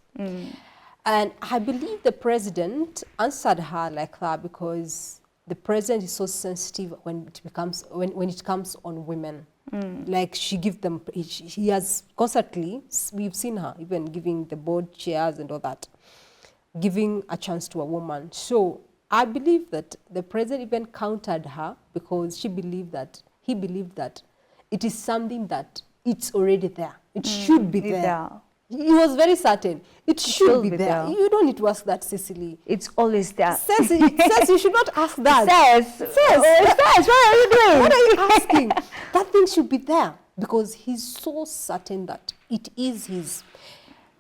And I believe the president answered her like that, because the president is so sensitive when it comes on women. Like she gives them, he has constantly, we've seen her even giving the board chairs and all that, giving a chance to a woman. So I believe that the president even countered her, because he believed that it is something that it's already there. It should be there. He was very certain. It should be there. You don't need to ask that, Cecily. It's always there. Says you should not ask that. Says, what are you doing? What are you asking? That thing should be there, because he's so certain that it is his.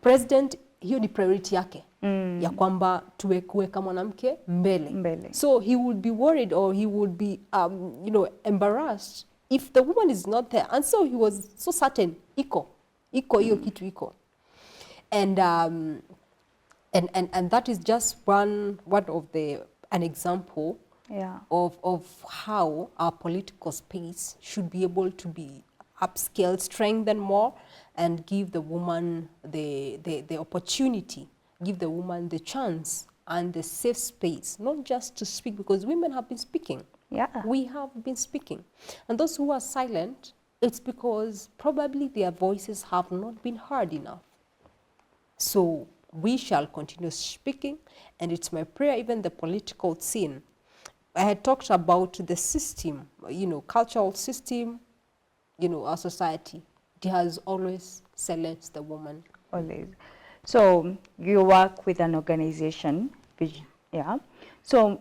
President, hiyo ni priority yake. Ya kwamba kuweka mwanamke mbele. So he would be worried, or he would be embarrassed if the woman is not there. And so he was so certain, iko hiyo kitu iko. And that is just one of an example of how our political space should be able to be upscaled, strengthened more, and give the woman the opportunity, give the woman the chance and the safe space, not just to speak, because women have been speaking. We have been speaking. And those who are silent, it's because probably their voices have not been heard enough. So we shall continue speaking, and it's my prayer, even the political scene. I had talked about the system, cultural system, our society. It has always silenced the woman. Always. So you work with an organization, Yeah. So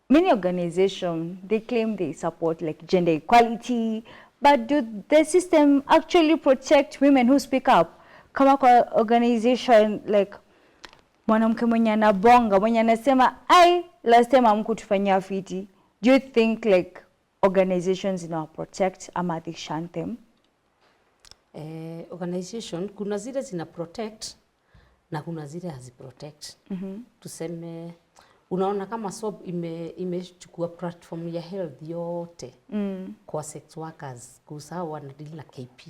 many organizations, they claim they support like gender equality, but do the system actually protect women who speak up? Kama kwa organization like mwanamke mwenye anabonga, mwenye anasema ai last time hamkutufanyia fiti. Do you think like organizations protect ama they shun them? Organization kuna zile zina protect na kuna zile haziprotect. Tuseme unaona kama SOB imechukua platform ya health yote kwa sex workers kusahau wanadili na KP.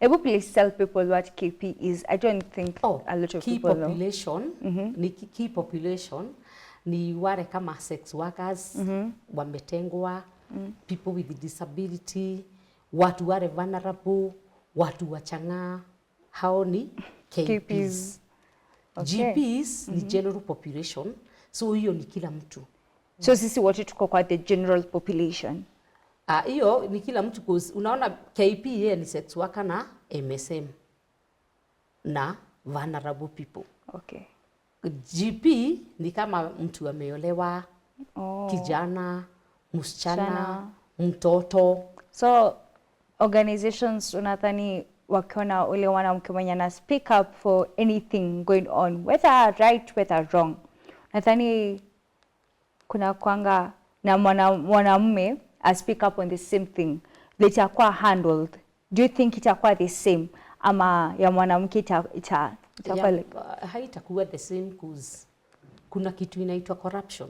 Able please tell people what KP is. I don't think a lot of people population, know. Ni key population ni wale kama sex workers, wametengwa, people with disability, watu wale vulnerable, watu wachanga, hao ni KPs. Okay. GBS ni general population, so hiyo ni kila mtu. So sisi wote tuko kwa the general population. Hiyo ni kila mtu cause unaona KP yeye ni sex worker na MSM na vulnerable people. Okay. GP ni kama mtu ameolewa, kijana, msichana, mtoto. So organizations unadhani wakiona ule mwanamke mwenye na speak up for anything going on, whether right, whether wrong, nadhani kuna kwanga na mwanamume I speak up on the same thing, litakuwa handled. Do you think itakuwa the same ama ya mwanamke itakuwa like haitakuwa the same cause kuna kitu inaitwa corruption.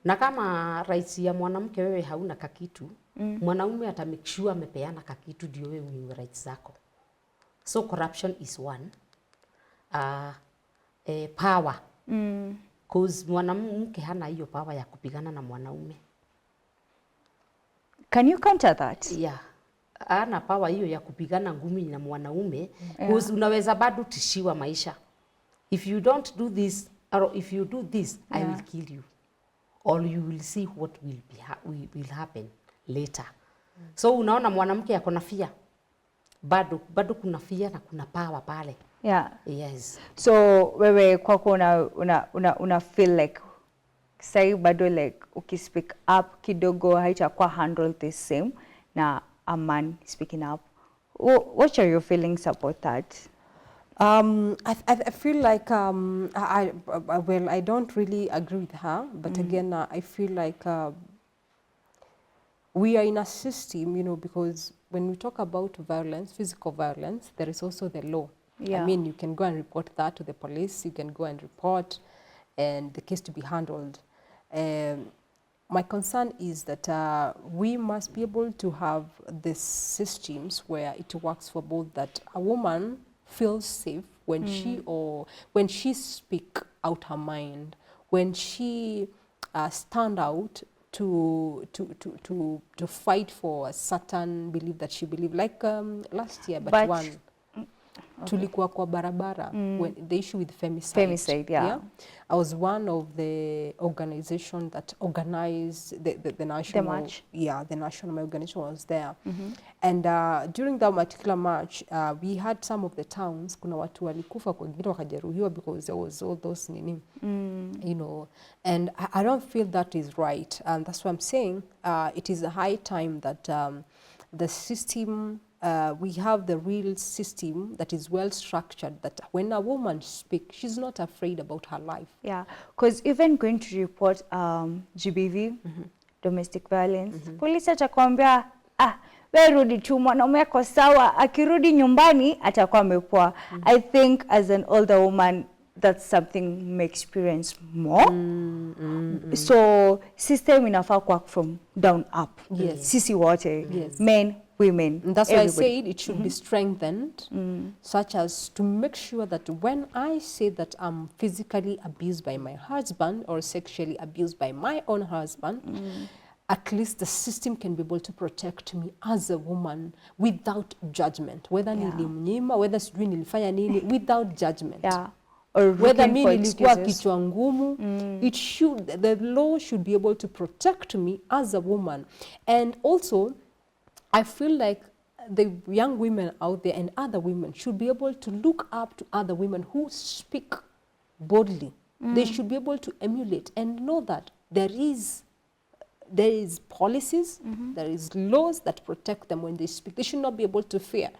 Na kama rights ya mwanamke wewe hauna kakitu, mwanaume ata make sure amepeana kakitu ndio wewe uwe rights zako. So corruption is one. Power. Cause mwanamke hana hiyo power ya kupigana na mwanaume. Can you counter that? Yeah. Ana power hiyo ya kupigana ngumi na mwanaume, cause unaweza bado tishiwa maisha. If you don't do this or if you do this, I will kill you. Or you will see what will happen later. So unaona mwanamke yako na fear. Bado kuna fear na kuna power pale. Yeah. Yes. So wewe kwako una feel like say bado like ukispeak up kidogo haitakuwa handle the same na a man speaking up. What are your feelings about that? I feel like well, I don't really agree with her, but again, I feel like we are in a system, you know, because when we talk about violence, physical violence, there is also the law. Yeah. I mean, you can go and report that to the police, you can go and report, and the case to be handled. My concern is that we must be able to have these systems where it works for both, that a woman feels safe when she speak out her mind, when she stand out to fight for a certain belief that she believe. Like last year, but one. Tulikuwa kwa barabara when the issue with femicide. Femicide, yeah. I was one of the organization that organized the national march. Yeah, the national organization was there. And during that particular march, we had some of the towns, kuna watu walikufa, wengine wakajeruhiwa because there was all those nini, you know, and I don't feel that is right, and that's what I'm saying. It is a high time that the system, we have the real system that is well structured, that when a woman speaks, she's not afraid about her life. Yeah, because even going to report GBV, domestic violence, polisi atakwambia, we rudi tu, mwanaume ako sawa, akirudi nyumbani atakuwa amepoa. I think as an older woman, that's something we experience more. So system inafaa work from down up. Yes. Sisi wote, Yes. men, women, And that's why everybody. I said it should be strengthened, such as to make sure that when I say that I'm physically abused by my husband or sexually abused by my own husband, at least the system can be able to protect me as a woman without judgment. Whether nilimnyima, whether sijui nilifanya nini, without judgment. Yeah. Or Whether looking me for nilikuwa excuses. kichwa ngumu, the law should be able to protect me as a woman. And also, I feel like the young women out there and other women should be able to look up to other women who speak boldly They should be able to emulate and know that there is policies, there is laws that protect them when they speak. They should not be able to fear.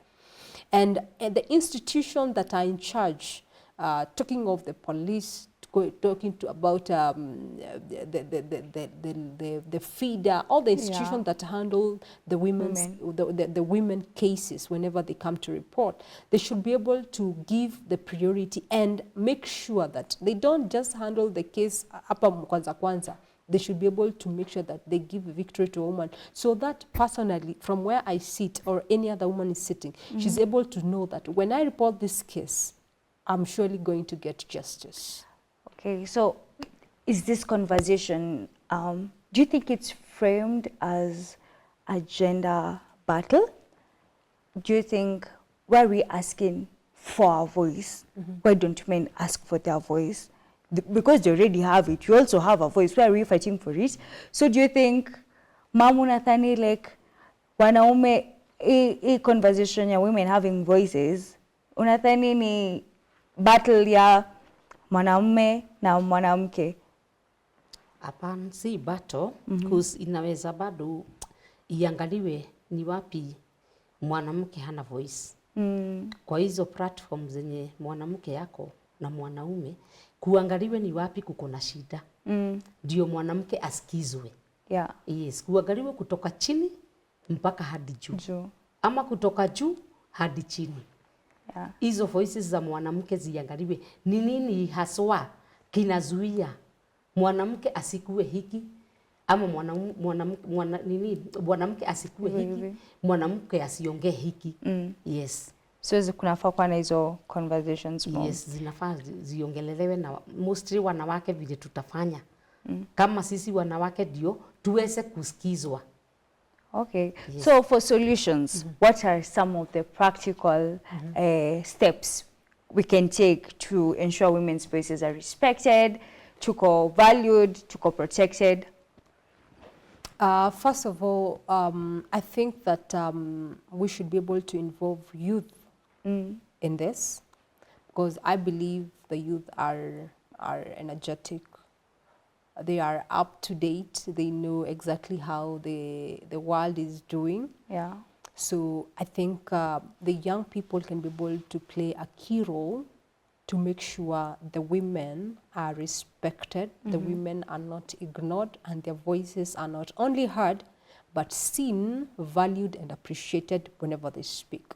And the institutions that are in charge, talking of the police, talking about the feeder, all the institutions that handle the the women cases whenever they come to report, they should be able to give the priority and make sure that they don't just handle the case hapa kwanza kwanza. They should be able to make sure that they give victory to a woman, so that personally, from where I sit or any other woman is sitting, she's able to know that when I report this case, I'm surely going to get justice. Okay, so is this conversation, do you think it's framed as a gender battle? Do you think, why are we asking for our voice? Why don't men ask for their voice? Because they already have it, you also have a voice. Why are we fighting for it? So do you think, mamu nathani, like, wanaume, a conversation ya women having voices, unathani ni battle ya mwanamume na mwanamke? Hapana, si battle, because inaweza bado iangaliwe ni wapi mwanamke hana voice. Kwa hizo platform zenye mwanamke yako na mwanaume, kuangaliwe ni wapi kuko na shida. Ndio mwanamke asikizwe. Yeah. Yes, kuangaliwe kutoka chini mpaka hadi juu. Ama kutoka juu hadi chini. Yeah. Hizo voices za mwanamke ziangaliwe. Ni nini haswa kinazuia mwanamke asikue hiki, ama mwanamke asikue hiki, mwanamke asiongee hiki. Yes. So kunafaa kuwa na hizo conversations more. Yes, zinafaa ziongelelewe na mostly wanawake vile tutafanya. Kama sisi wanawake ndio tuweze kusikizwa. Okay. Yes. So for solutions, what are some of the practical steps we can take to ensure women's voices are respected, to go valued, to go protected? First of all, I think that we should be able to involve youth in this, because I believe the youth are energetic. They are up to date. They know exactly how the world is doing. Yeah. So I think the young people can be able to play a key role to make sure the women are respected, the women are not ignored, and their voices are not only heard, but seen, valued, and appreciated whenever they speak.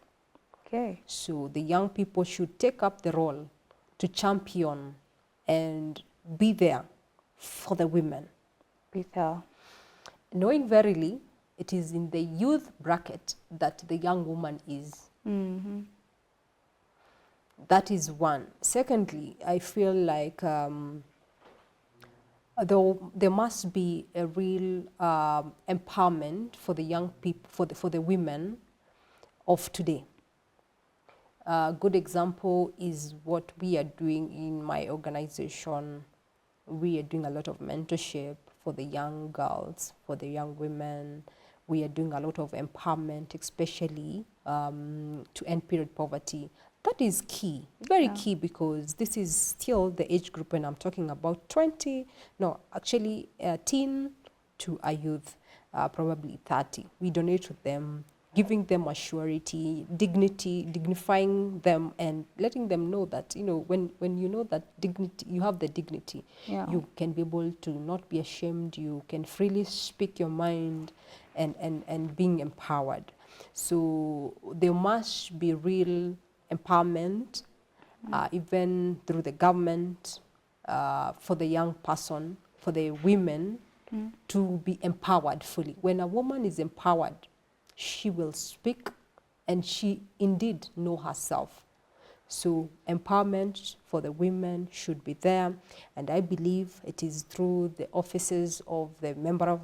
Okay. So the young people should take up the role to champion and be there for the women. Peter. Knowing verily, it is in the youth bracket that the young woman is. That is one. Secondly, I feel like there must be a real empowerment for the young people, for the women of today. A good example is what we are doing in my organization. We are doing a lot of mentorship for the young girls, for the young women. We are doing a lot of empowerment, especially to end period poverty. That is key, very key, because this is still the age group when I'm talking about teen to a youth, probably 30. We donate to them, giving them a surety, dignity, dignifying them, and letting them know that, you know, when you know that dignity, you have the dignity, you can be able to not be ashamed, you can freely speak your mind, and being empowered. So there must be real empowerment, even through the government, for the young person, for the women to be empowered fully. When a woman is empowered, she will speak and she indeed know herself. So empowerment for the women should be there, and I believe it is through the offices of the member of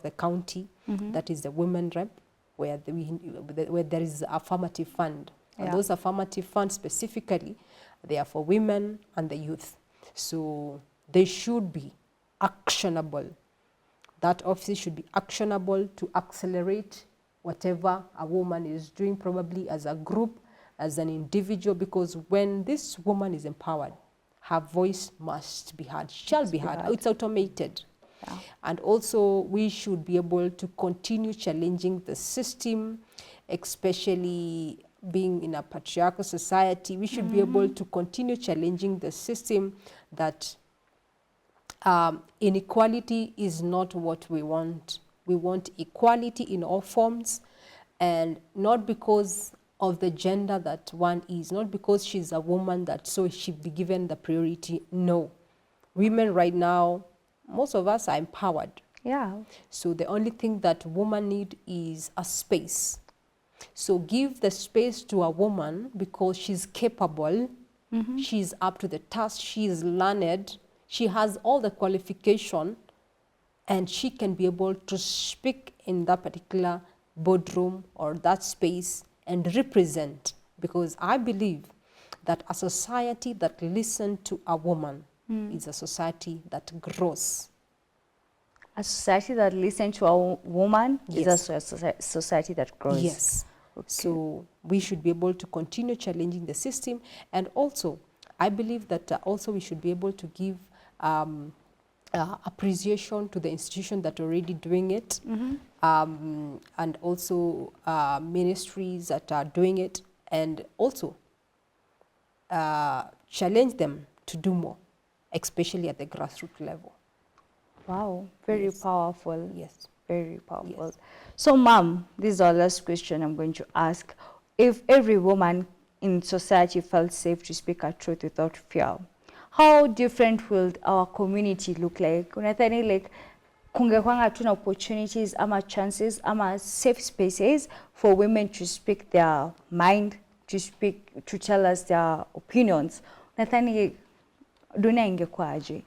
the county, that is the women rep, where there is affirmative fund. And those affirmative funds specifically, they are for women and the youth. So they should be actionable. That office should be actionable to accelerate whatever a woman is doing, probably as a group, as an individual, because when this woman is empowered, her voice must be heard, shall be heard. It's automated. Yeah. And also we should be able to continue challenging the system, especially being in a patriarchal society. We should be able to continue challenging the system that inequality is not what we want. We want equality in all forms, and not because of the gender that one is, not because she's a woman that so she be given the priority. No. Women right now, most of us are empowered. Yeah. So the only thing that women need is a space. So give the space to a woman because she's capable, she's up to the task, she is learned, she has all the qualification, and she can be able to speak in that particular boardroom or that space and represent. Because I believe that a society that listens to a woman is a society that grows. A society that listens to a woman Yes. is a society that grows. Yes. So we should be able to continue challenging the system, and also I believe that also we should be able to give appreciation to the institution that are already doing it, and also ministries that are doing it, and also challenge them to do more, especially at the grassroots level. Wow, very powerful. Yes. Very powerful. Yes. So, Mom, this is our last question I'm going to ask. If every woman in society felt safe to speak her truth without fear, how different will our community look like? Unadhani like kungekwanga tuna opportunities ama chances ama safe spaces for women to speak their mind, to tell us their opinions? Unadhani dunia ingekuwaje?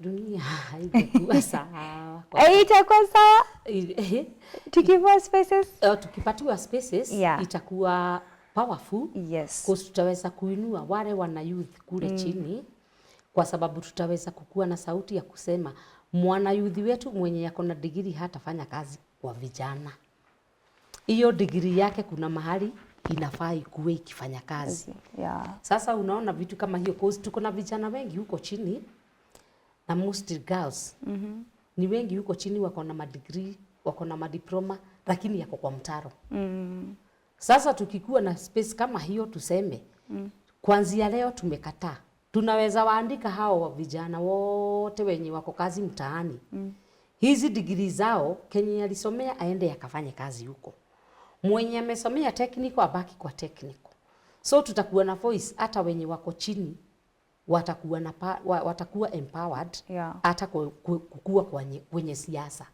Dunia haitakuwa sawa. Itakuwa sawa tukipewa spaces? Tukipatiwa spaces, Yeah. itakuwa powerful. Yes. Because tutaweza kuinua wale wana youth kule chini, kwa sababu tutaweza kukua na sauti ya kusema mwana youth wetu mwenye yako na degree hatafanya kazi kwa vijana. Hiyo degree yake kuna mahali inafaa ikuwe ikifanya kazi. Yeah. Sasa unaona vitu kama hiyo, cause tuko na vijana wengi huko chini na most girls ni wengi huko chini wako na madegree, wako na madiploma, lakini yako kwa mtaro. Sasa tukikuwa na space kama hiyo tuseme, kuanzia leo tumekataa, tunaweza waandika hao vijana wote wenye wako kazi mtaani, hizi degree zao Kenya alisomea aende yakafanye kazi huko, mwenye amesomea technical abaki kwa technical. So tutakuwa na voice, hata wenye wako chini watakuwa empowered, hata kukua kwenye siasa.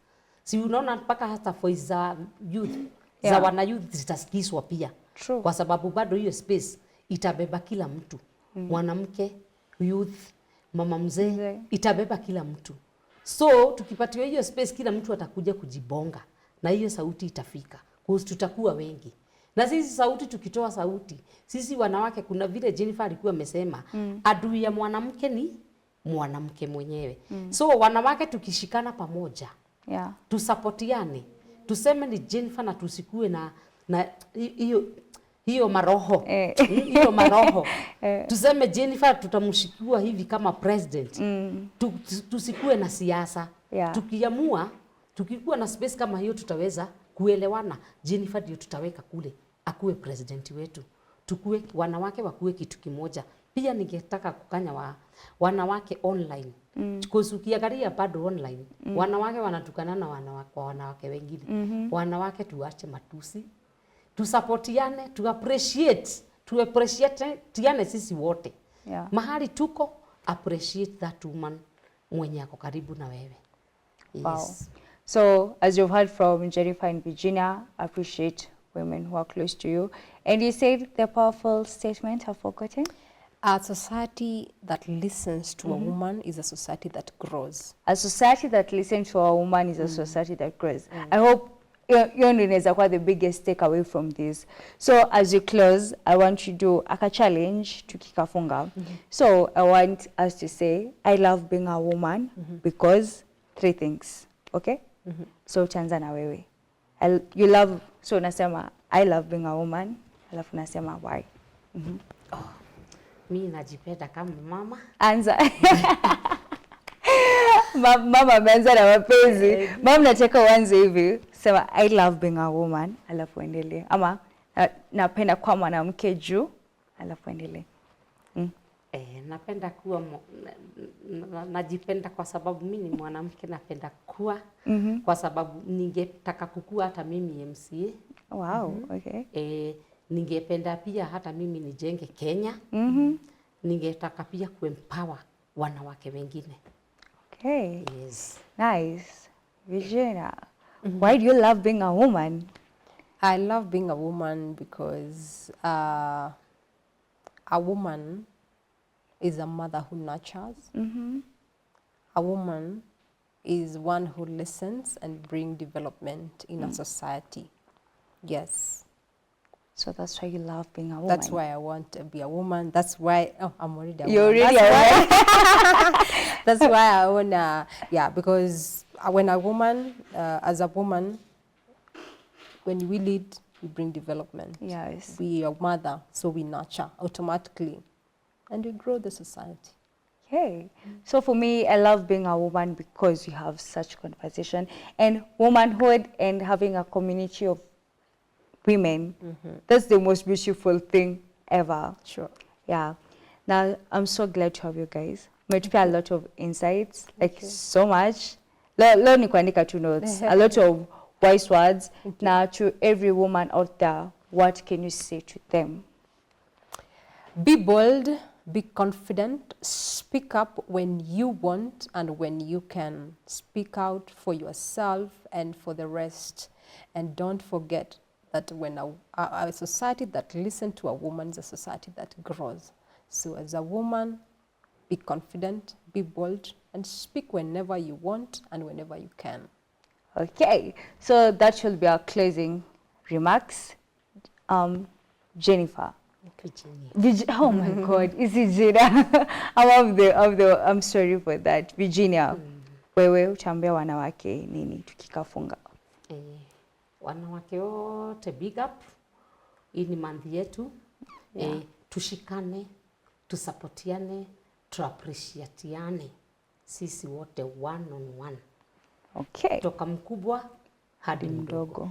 Si unaona mpaka hata voice za youth, za wana youth zitasikizwa pia. True. Kwa sababu bado hiyo space itabeba kila mtu. Mwanamke, youth, mama mzee, itabeba kila mtu. So tukipatiwa hiyo space kila mtu atakuja kujibonga na hiyo sauti itafika. Kwa tutakuwa wengi. Na sisi sauti tukitoa sauti, sisi wanawake kuna vile Jennifer alikuwa amesema, adui ya mwanamke ni mwanamke mwenyewe. So wanawake tukishikana pamoja, tusapotiane, tuseme ni Jennifer na tusikue na hiyo maroho. Hiyo maroho. Tuseme Jennifer tutamshikua hivi kama president. Tusikue na siasa. Tukiamua, tukikuwa na space kama hiyo tutaweza kuelewana. Jennifer ndio tutaweka kule akuwe president wetu, tukue wanawake wakuwe kitu kimoja. Pia ningetaka kukanya wanawake online, because ukiangalia bado online wanawake wanatukana na wanawake wengine. Wanawake tuache matusi, tusapotiane, tuappreciate sisi wote. Mahali tuko, appreciate that woman mwenye ako karibu na wewe. Yes. Wow. So, as you've heard from Jennifer and Virginia, appreciate women who are close to you. And you said the powerful statement, I've forgotten? A society that listens to a woman is a society that grows. A society that listens to a woman is a society that grows. I hope you're the biggest takeaway from this. So, as you close, I want you to do a challenge to kikafunga. So, I want us to say, I love being a woman because 3 things. Okay? So chanza na wewe. You love So unasema I love being a woman, alafu unasema why? Mi najipenda kama mama. Anza. Mama ameanza na mapenzi. Mama nataka uanze hivi. Sema I love being a woman, alafu endelee. Ama napenda kuwa mwanamke juu, alafu endelee. Napenda kuwa najipenda kwa sababu mimi ni mwanamke, napenda kuwa kwa sababu ningetaka kukua hata mimi MCA. Wow, okay. Ningependa pia hata mimi nijenge Kenya. Ningetaka pia kuempower wanawake wengine. Okay. Yes. Nice. Virginia, why do you love being a woman? I love being a woman because a woman is a mother who nurtures. A woman is one who listens and brings development in a society. Yes. So that's why you love being a woman. That's why I want to be a woman. That's why, I'm already a woman. You're already a woman. That's why I want to, yeah, because when a woman, as a woman, when we lead, we bring development. Yes. We are mother, so we nurture automatically, and we grow the society. Okay. So for me, I love being a woman because we have such conversation. And womanhood and having a community of women, that's the most beautiful thing ever. Sure. Yeah. Now, I'm so glad to have you guys. Umetupia a lot of insights, like so much. Leo ni kuandika two notes, a lot of wise words. Now, to every woman out there, what can you say to them? Be bold, be confident, speak up when you want and when you can. Speak out for yourself and for the rest. And don't forget that when a society that listens to a woman is a society that grows. So as a woman, be confident, be bold, and speak whenever you want and whenever you can. Okay, so that should be our closing remarks. Jennifer. Oh my God, is it Gina? I'm sorry for that. Virginia, wewe utambia wanawake nini tukikafunga? Wanawake wote big up. Hii ni month yetu. Tushikane, tusapotiane, tuappreciatiane. Sisi wote one on one. Okay. Toka mkubwa hadi mdogo.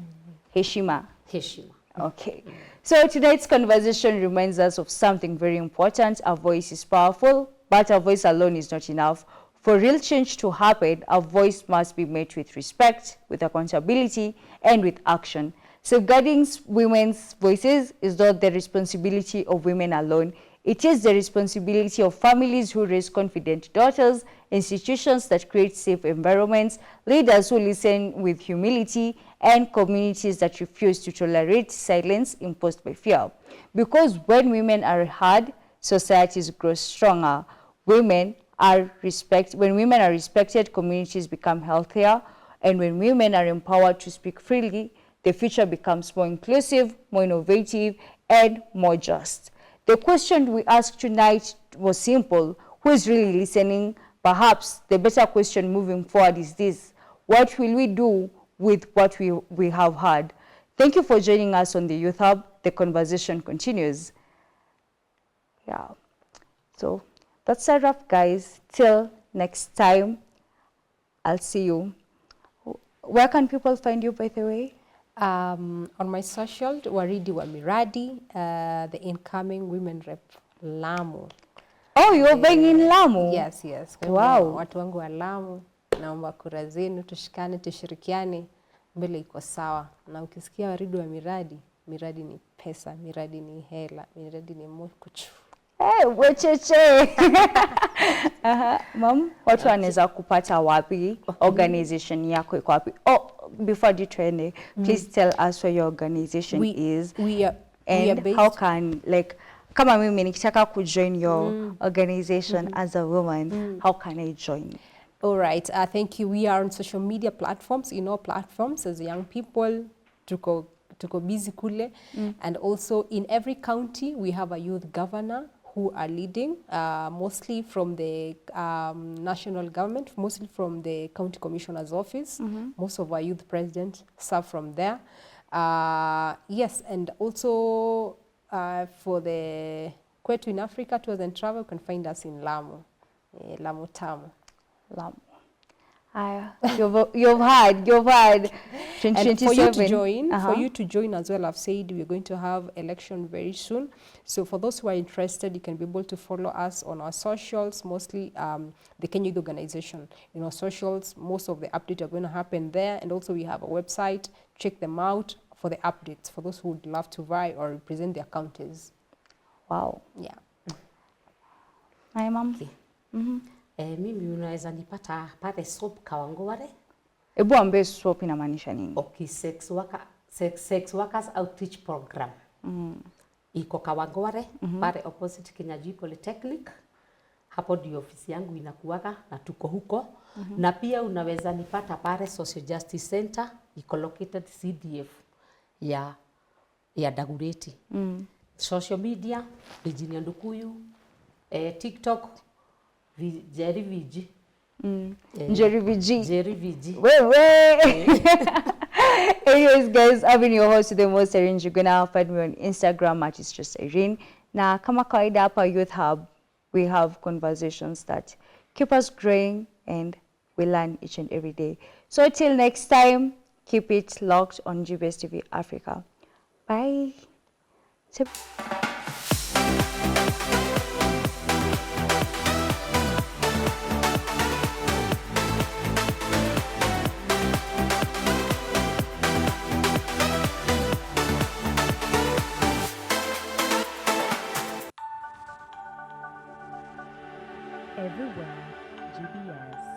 Heshima. Heshima. Okay. So tonight's conversation reminds us of something very important. Our voice is powerful, but our voice alone is not enough. For real change to happen, our voice must be met with respect, with accountability, and with action. Safeguarding women's voices is not the responsibility of women alone. It is the responsibility of families who raise confident daughters, institutions that create safe environments, leaders who listen with humility, and communities that refuse to tolerate silence imposed by fear. Because when women are heard, societies grow stronger. When women are respected, communities become healthier. And when women are empowered to speak freely, the future becomes more inclusive, more innovative, and more just. The question we asked tonight was simple. Who is really listening? Perhaps the better question moving forward is this: what will we do with what we have heard? Thank you for joining us on the Youth Hub. The conversation continues. Yeah. So that's a wrap, guys. Till next time, I'll see you. Where can people find you, by the way? On my social, Waridi wa Miradi, the incoming women rep Lamu. Oh, you're being in Lamu? Yes, yes. Wow. Watu wangu wa Lamu, naomba kura zenu, tushikane, tushirikiane, mbele iko sawa. Na ukisikia Waridi wa Miradi, miradi ni pesa, miradi ni hela, miradi ni mokuchu. Hey, wecheche. Mom, watu wanaweza kupata wapi? Organization yako iko wapi? Oh, before you tuende, please tell us where your organization is. We are based. How can, like, kama mimi nikitaka kujoin your organization as a woman, how can I join? All right, thank you. We are on social media platforms, in all platforms as young people, tuko busy kule. And also in every county, we have a youth governor who are leading, mostly from the national government, mostly from the county commissioner's office. Most of our youth presidents serve from there. Yes, and also for the Kwetu in Africa Tours and Travel, you can find us in Lamu, Lamu Tamu. Lamu. You've had 2027. And for you to join as well, I've said we're going to have election very soon. So for those who are interested, you can be able to follow us on our socials, mostly the Kenya Youth Organization. In our socials, most of the updates are going to happen there. And also we have a website. Check them out for the updates for those who would love to vie or represent their counties. Wow. Yeah. My mom. Okay. Mimi unaweza nipata pale soap Kawangware. Ebu ambe swap inamaanisha nini? Okay, sex workers outreach program. Iko Kawangware, pale opposite Kenya Polytechnic. Hapo ndio ofisi yangu inakuwaga na tuko huko. Na pia unaweza nipata pale Social Justice Center, iko located CDF ya Dagureti. Social media, Virginia Ndukuyu, TikTok, Jerry VG. Jerry VG. Jerry VG. Anyways, guys, I've been your host, the most Irene Juguna. Find me on Instagram at It's Just Irene. Na kama kawaida hapa Youth Hub, we have conversations that keep us growing and we learn each and every day. So till next time, keep it locked on GBS TV Africa. Bye. Everywhere, GBS.